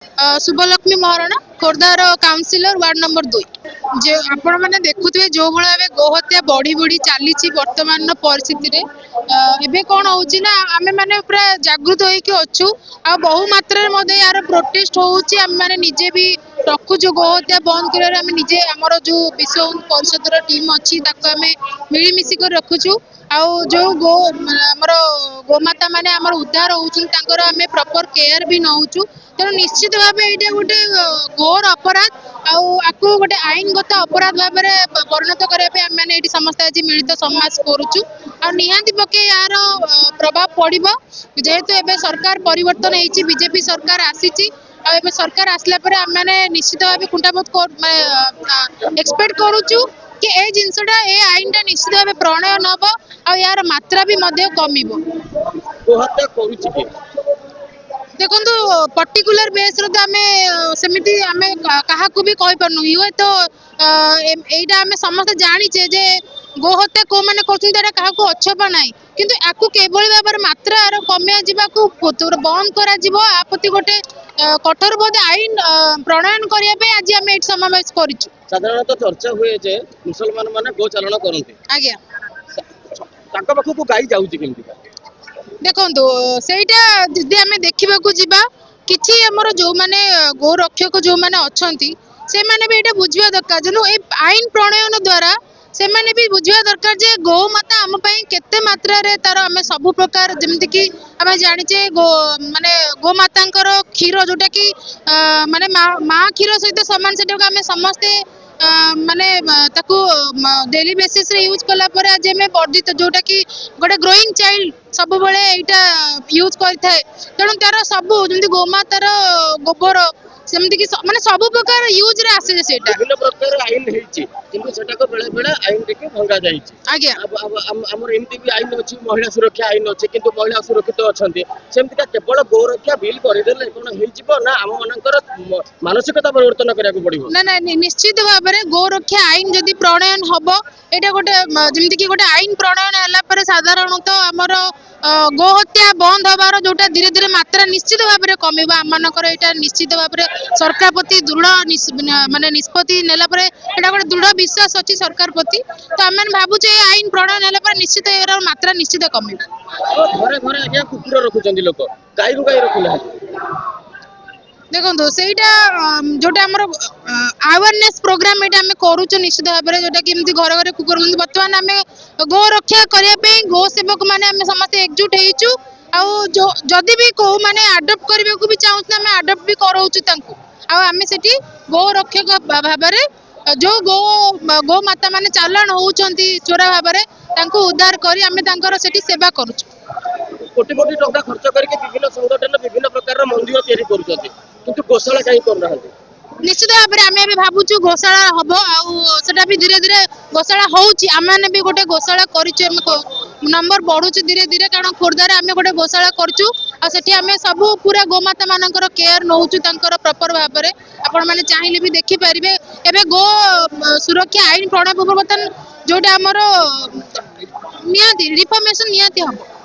Shubhalakshmi Maharana खोर्धार councillor ward number 2 जे आपण मैंने देखुए जो भाव गोहत्या बढ़ी बढ़ी चली वर्तमान परिस्थिति रे एबे कौन होची ना आमे माने पूरा जागृत होइके अच्छु आ बहु मात्रा रे यार प्रोटेस्ट होउची आमे माने निजे भी रखुछु गोहत्या बंद करे आमे निजे हमर जो विश्व परिषद रो टीम अछि ताको आमे मिली मिसी कर रखुछु आ जो गो हमर गोमाता माने हमर उद्धार होउछु तांकर आमे प्रॉपर केयर भी नउछु तेणु निश्चित भाव ये गोटे घोर अपराध आपको गोटे आईनगत अपराध भाव में परिणत करने समस्त आज मिलित समाज करुचु निहाती पके यार प्रभाव पड़ो जेहेतु एबे सरकार परिवर्तन होती बीजेपी सरकार आसी सरकार आसला आम मैंने निश्चित भाव कुंठाबोध एक्सपेक्ट करुचु कि ए जिनसटा ए आईनटा निश्चित भाव प्रणयन हम आ यार मात्रा भी कम देखो पर्टिकुलर बेस सेमिति आमे काहाकू भी कहि परनु हुए तो एटा आमे समस्त जानिचे जे गोहत्या को माने करछन तेरा काहाकू अच्छपा नाही किंतु आकू केबोली बाबर मात्रा आरो कमिया जिबा को बंद करा जिवो आपति गोटे कठोर बोध आईन प्रणयन करिया पे आज आमे एट समावेश करिछु। साधारणतः चर्चा हुए जे मुसलमान माने गो चालन करनते आज्ञा तांका पाखु गाई जाउची केमति देखो सेटा जदि आमे देखिबा को जिबा किछि हमर जो माने गो रक्षक जो माने अछंती से माने भी एटा बुझिया दरकार जनु ए आईन प्रणयन द्वारा से माने भी बुझिया दरकार जे गो माता हम पई केते मात्रा रे तार आमे सब प्रकार जेमति कि आमे जानिचे गो माने गो मातांकर क्षीर जोटा कि माने मा क्षीर सहित समान सेटा को आमे समस्ते माने ताकू डेली बेसिस रे यूज कला पर आज हमें वर्धित जोटा कि गोटे ग्रोइंग चाइल्ड सब बळे एटा यूज करथाय तेणु तार सब जंती गोमातार गोबर सेमति कि माने सब प्रकार यूज रे आसे सेटा विभिन्न प्रकार आईन हेछि किंतु सेटा को बेले बेले आईन देके भंगा जाइछि। आज्ञा हमर एमती भी आईन अछि महिला सुरक्षा आईन अछि किंतु महिला सुरक्षित अछंती सेमति का केवल गो रक्षा बिल करि देले कोन हेजिबो ना हम मानकर मानसिकता परिवर्तन करिया को पड़िबो ना ना निश्चित भाव में गो रक्षा आईन जदि प्रणयन हम एटा गोटे जेमति कि गोटे आईन प्रणयन हला पर साधारणतः हमर गो हत्या बंद हबार जोटा धीरे धीरे मात्रा निश्चित भाव में कमिबा आमनकर एटा निश्चित भाव में सरकार प्रति दृढ़ माने निष्पत्ति नेला पर एटा गोटे दृढ़ विश्वास अछि सरकार प्रति तो आम भाबुचे आईन प्रणयन हला पर निश्चित एरा मात्रा निश्चित कमिबा। घरे घरे आज्ञा कुकुर रखुचंदी लोक गाई रखुना देखो सेटा जोटा हमर अवेयरनेस प्रोग्राम एटा हमें करूछु निश्चित भाव में जोटा कि एमती घर घर कुकुर बर्तमान हमें गो रक्षा करिया पे गो सेवक माने हमें समस्त एकजुट हेइछु आ जो जदि भी को माने अडॉप्ट करबे को भी चाहू हमें अडॉप्ट भी करौछु तांको आ हमें सेठी गो रक्षक भाव में जो गो माता माने चालान होउचंती चोरा भाव में तांको उद्धार करी हमें तांकर सेठी सेवा करूछु। कोटी कोटी टका खर्च करके विभिन्न संगठन विभिन्न प्रकार मंदिर तैयारी करूछथि किंतु गोशाला काई कर रहथि निश्चित भाव में आमे भी भाबुछु गोशाला हबो आ सेटा भी धीरे धीरे गोशाला होउची आमे भी गोटे गोशाला करिछु हम नंबर बढ़ुछु धीरे धीरे कारण खोरदारे आमे गोटे गोशाला करछु आ सेठी आमे सब पूरा गोमाता मानकर केयर नउछु तांकर प्रॉपर भाव में आपण माने चाहिले भी देखि परिबे एबे गो सुरक्षा आईन प्रणय परिवर्तन जोटा हमरो नियाती रिफॉर्मेशन नियाती हबो।